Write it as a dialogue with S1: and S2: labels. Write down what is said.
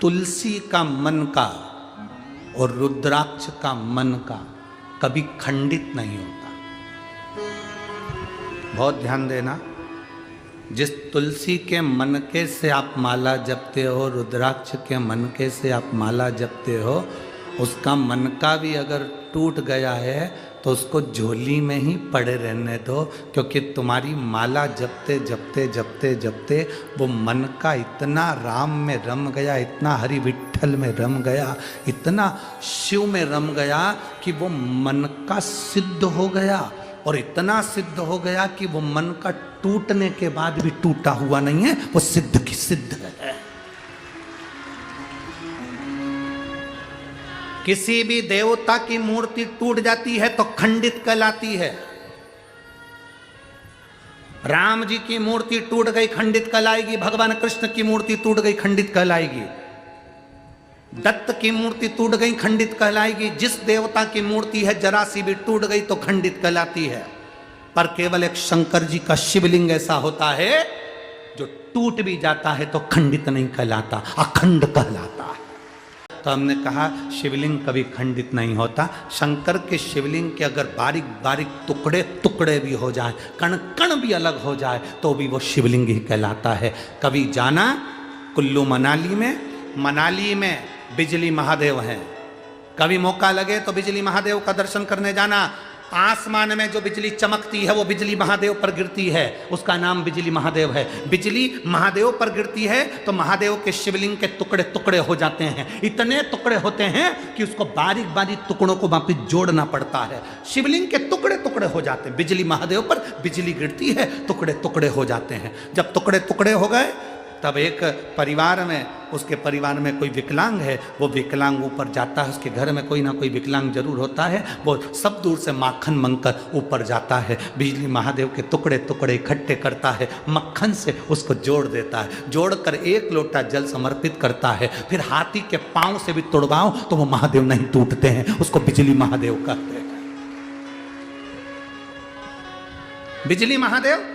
S1: तुलसी का मन का और रुद्राक्ष का मन का कभी खंडित नहीं होता। बहुत ध्यान देना, जिस तुलसी के मनके से आप माला जपते हो, रुद्राक्ष के मनके से आप माला जपते हो, उसका मनका भी अगर टूट गया है तो उसको झोली में ही पड़े रहने दो, क्योंकि तुम्हारी माला जपते जपते जपते जपते वो मनका इतना राम में रम गया, इतना हरि विठ्ठल में रम गया, इतना शिव में रम गया कि वो मनका सिद्ध हो गया। और इतना सिद्ध हो गया कि वो मन का टूटने के बाद भी टूटा हुआ नहीं है, वो सिद्ध की सिद्ध है। किसी भी देवता की मूर्ति टूट जाती है तो खंडित कहलाती है। राम जी की मूर्ति टूट गई, खंडित कहलाएगी। भगवान कृष्ण की मूर्ति टूट गई, खंडित कहलाएगी। दत्त की मूर्ति टूट गई, खंडित कहलाएगी। जिस देवता की मूर्ति है जरा सी भी टूट गई तो खंडित कहलाती है। पर केवल एक शंकर जी का शिवलिंग ऐसा होता है जो टूट भी जाता है तो खंडित नहीं कहलाता, अखंड कहलाता है। तो हमने कहा शिवलिंग कभी खंडित नहीं होता। शंकर के शिवलिंग के अगर बारीक बारीक टुकड़े टुकड़े भी हो जाए, कण कण भी अलग हो जाए, तो भी वो शिवलिंग ही कहलाता है। कभी जाना कुल्लू मनाली में बिजली महादेव हैं, कभी मौका लगे तो बिजली महादेव का दर्शन करने जाना। आसमान में जो बिजली चमकती है वो बिजली महादेव पर गिरती है, उसका नाम बिजली महादेव है। बिजली महादेव पर गिरती है तो महादेव के शिवलिंग के टुकड़े टुकड़े हो जाते हैं। इतने टुकड़े होते हैं कि उसको बारीक बारीक टुकड़ों को वापिस जोड़ना पड़ता है। शिवलिंग के टुकड़े टुकड़े हो जाते हैं। बिजली महादेव पर बिजली गिरती है, टुकड़े टुकड़े हो जाते हैं। जब टुकड़े टुकड़े हो गए तब एक परिवार में, उसके परिवार में कोई विकलांग है, वो विकलांग ऊपर जाता है। उसके घर में कोई ना कोई विकलांग जरूर होता है। वो सब दूर से माखन मंगकर ऊपर जाता है, बिजली महादेव के टुकड़े टुकड़े इकट्ठे करता है, मक्खन से उसको जोड़ देता है। जोड़कर 1 लोटा जल समर्पित करता है। फिर हाथी के पांव से भी तोड़वाओ तो वो महादेव नहीं टूटते हैं, उसको बिजली महादेव कहते हैं। बिजली महादेव